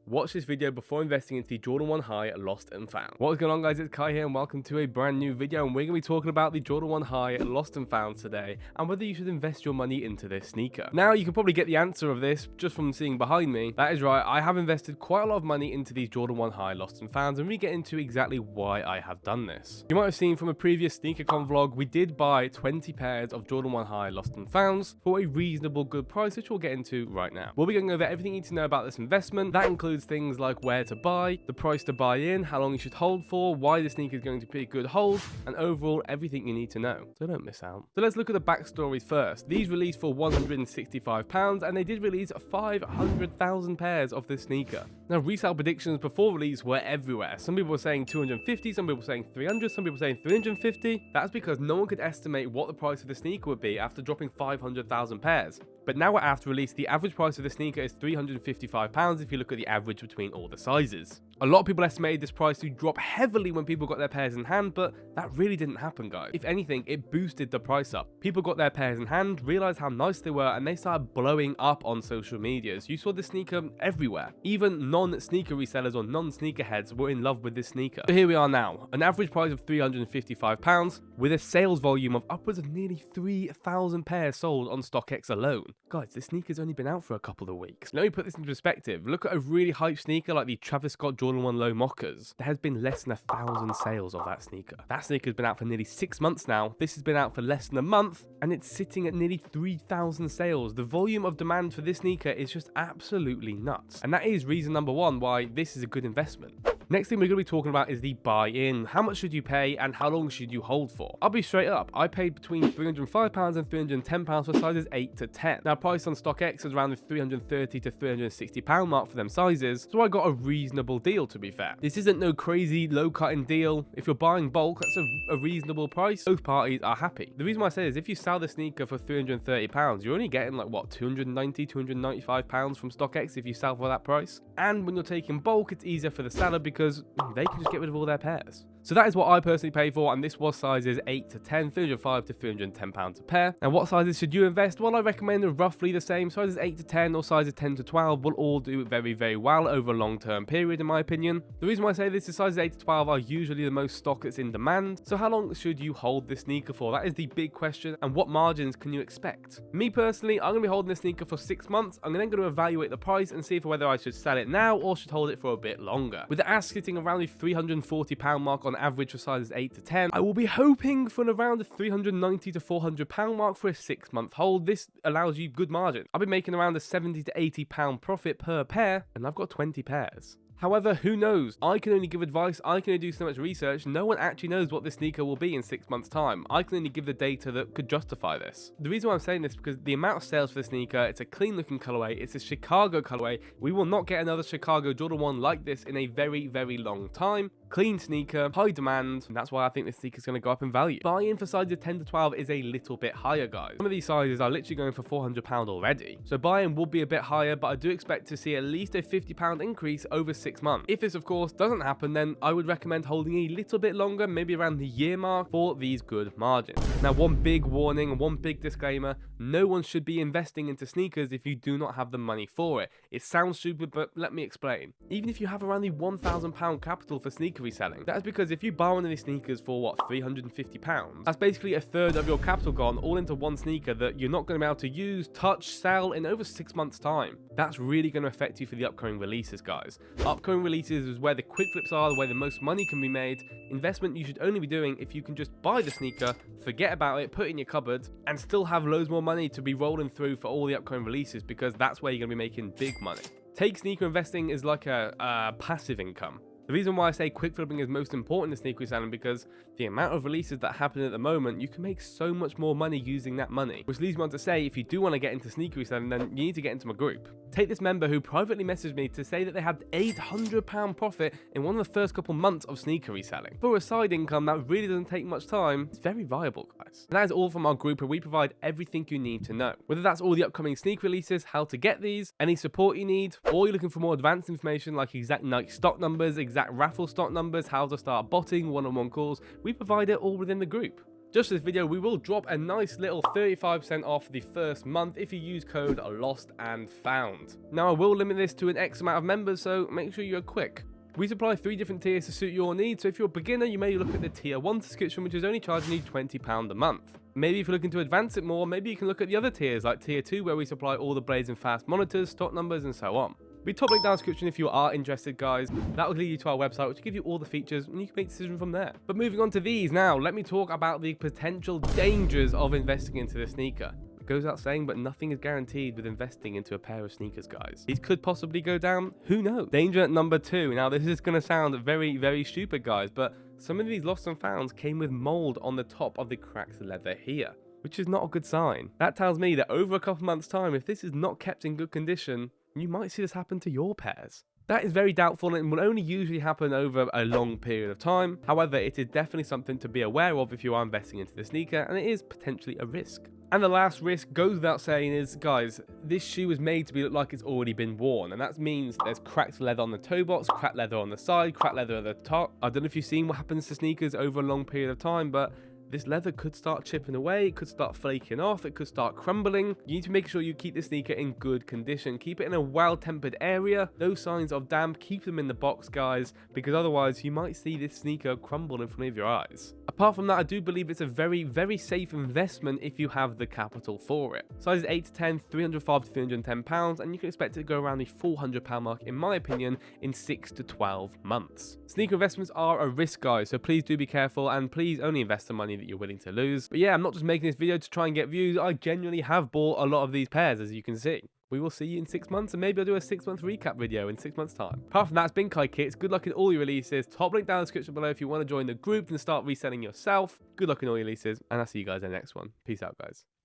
Watch this video before investing into the Jordan 1 High Lost and Found. What is going on, guys? It's Kai here and welcome to a brand new video, and we're going to be talking about the Jordan 1 High Lost and Found today and whether you should invest your money into this sneaker. Now, you can probably get the answer of this just from seeing behind me. That is right, I have invested quite a lot of money into these Jordan 1 High Lost and Founds, and we get into exactly why I have done this. You might have seen from a previous SneakerCon vlog, we did buy 20 pairs of Jordan 1 High Lost and Founds for a reasonable good price, which we'll get into right now. We'll be going over everything you need to know about this investment. That includes things like where to buy, the price to buy in, how long you should hold for, why the sneaker is going to be a good hold, and overall everything you need to know, so don't miss out. So let's look at the backstories first. These released for £165 and they did release 500,000 pairs of this sneaker. Now, resale predictions before release were everywhere. Some people were saying 250, some people were saying 300, some people were saying 350. That's because no one could estimate what the price of the sneaker would be after dropping 500,000 pairs. But now after release, the average price of the sneaker is £355 if you look at the average between all the sizes. A lot of people estimated this price to drop heavily when people got their pairs in hand, but that really didn't happen, guys. If anything, it boosted the price up. People got their pairs in hand, realized how nice they were, and they started blowing up on social media. So you saw this sneaker everywhere. Even non-sneaker resellers or non-sneaker heads were in love with this sneaker. So here we are now, an average price of £355 with a sales volume of upwards of nearly 3,000 pairs sold on StockX alone. Guys, this sneaker's only been out for a couple of weeks. Let me put this into perspective. Look at a really hyped sneaker like the Travis Scott Jordan 1 Low Mockers. There has been less than 1,000 sales of that sneaker. That sneaker's been out for nearly 6 months now. This has been out for less than a month, and it's sitting at nearly 3,000 sales. The volume of demand for this sneaker is just absolutely nuts. And that is reason number one why this is a good investment. Next thing we're going to be talking about is the buy-in. How much should you pay and how long should you hold for? I'll be straight up. I paid between £305 and £310 for sizes 8 to 10. Now, price on StockX is around the £330 to £360 mark for them sizes, so I got a reasonable deal, to be fair. This isn't no crazy low-cutting deal. If you're buying bulk, that's a reasonable price. Both parties are happy. The reason why I say is if you sell the sneaker for £330, you're only getting like, what, £290, £295 from StockX if you sell for that price. And when you're taking bulk, it's easier for the seller because they can just get rid of all their pairs. So that is what I personally pay for, and this was sizes 8 to 10, £305 to £310 a pair. And what sizes should you invest? Well, I recommend roughly the same. Sizes 8 to 10 or sizes 10 to 12 will all do very, very well over a long-term period, in my opinion. The reason why I say this is sizes 8 to 12 are usually the most stock that's in demand. So how long should you hold this sneaker for? That is the big question. And what margins can you expect? Me personally, I'm going to be holding this sneaker for 6 months. I'm then going to evaluate the price and see whether I should sell it now or should hold it for a bit longer. With the ask sitting around the £340 mark on average for sizes 8 to 10, I will be hoping for around the £390 to £400 mark for a 6-month hold. This allows you good margin. I've been making around a £70 to £80 profit per pair, and I've got 20 pairs. However, who knows? I can only give advice, I can only do so much research. No one actually knows what this sneaker will be in 6 months' time. I can only give the data that could justify this. The reason why I'm saying this is because the amount of sales for this sneaker, it's a clean looking colorway, it's a Chicago colorway. We will not get another Chicago Jordan 1 like this in a very, very long time. Clean sneaker, high demand, and that's why I think this sneaker is going to go up in value. Buy-in for sizes 10 to 12 is a little bit higher, guys. Some of these sizes are literally going for £400 already. So buy-in will be a bit higher, but I do expect to see at least a £50 increase over 6 months. If this, of course, doesn't happen, then I would recommend holding a little bit longer, maybe around the year mark, for these good margins. Now, one big warning and one big disclaimer, no one should be investing into sneakers if you do not have the money for it. It sounds stupid, but let me explain. Even if you have around the £1,000 capital for sneaker reselling, that is because if you buy one of these sneakers for, what, £350, that's basically a third of your capital gone all into one sneaker that you're not going to be able to use, touch, sell in over 6 months' time. That's really going to affect you for the upcoming releases, guys. Upcoming releases is where the quick flips are, where the most money can be made. Investment you should only be doing if you can just buy the sneaker, forget about it, put it in your cupboard, and still have loads more money to be rolling through for all the upcoming releases, because that's where you're going to be making big money. Take sneaker investing as like a passive income. The reason why I say quick flipping is most important in sneaker reselling because the amount of releases that happen at the moment, you can make so much more money using that money. Which leads me on to say, if you do want to get into sneaker reselling, then you need to get into my group. Take this member who privately messaged me to say that they had £800 profit in one of the first couple months of sneaker reselling. For a side income that really doesn't take much time, it's very viable, guys. And that is all from our group, where we provide everything you need to know. Whether that's all the upcoming sneaker releases, how to get these, any support you need, or you're looking for more advanced information like exact Nike stock numbers, exact raffle stock numbers, how to start botting, one-on-one calls, we provide it all within the group. Just for this video, we will drop a nice little 35% off the first month if you use code lost and found. Now I will limit this to an X amount of members, so make sure you're quick. We supply 3 different tiers to suit your needs, so if you're a beginner, you may look at the tier 1 subscription, which is only charging you £20 a month. Maybe if you're looking to advance it more, maybe you can look at the other tiers like tier 2, where we supply all the blades and fast monitors, stock numbers, and so on. We top link down description if you are interested, guys. That will lead you to our website, which will give you all the features, and you can make a decision from there. But moving on to these now, let me talk about the potential dangers of investing into the sneaker. It goes without saying, but nothing is guaranteed with investing into a pair of sneakers, guys. These could possibly go down. Who knows? Danger number 2. Now, this is going to sound very, very stupid, guys, but some of these lost and founds came with mold on the top of the cracked leather here, which is not a good sign. That tells me that over a couple months' time, if this is not kept in good condition, you might see this happen to your pairs. That is very doubtful and will only usually happen over a long period of time. However, it is definitely something to be aware of if you are investing into the sneaker, and it is potentially a risk. And the last risk, goes without saying, is, guys, this shoe is made to look like it's already been worn, and that means there's cracked leather on the toe box, cracked leather on the side, cracked leather at the top. I don't know if you've seen what happens to sneakers over a long period of time, but this leather could start chipping away, it could start flaking off, it could start crumbling. You need to make sure you keep the sneaker in good condition. Keep it in a well-tempered area. No signs of damp. Keep them in the box, guys, because otherwise you might see this sneaker crumble in front of your eyes. Apart from that, I do believe it's a very, very safe investment if you have the capital for it. Sizes 8 to 10, 305 to 310 pounds, and you can expect it to go around the 400 pound mark, in my opinion, in 6 to 12 months. Sneaker investments are a risk, guys, so please do be careful, and please only invest the money that you're willing to lose. But yeah, I'm not just making this video to try and get views. I genuinely have bought a lot of these pairs, as you can see. We will see you in 6 months, and maybe I'll do a 6-month recap video in 6 months' time. Apart from that, it's been KaiKicks. Good luck in all your releases. Top link down in the description below if you want to join the group and start reselling yourself. Good luck in all your releases, and I'll see you guys in the next one. Peace out, guys.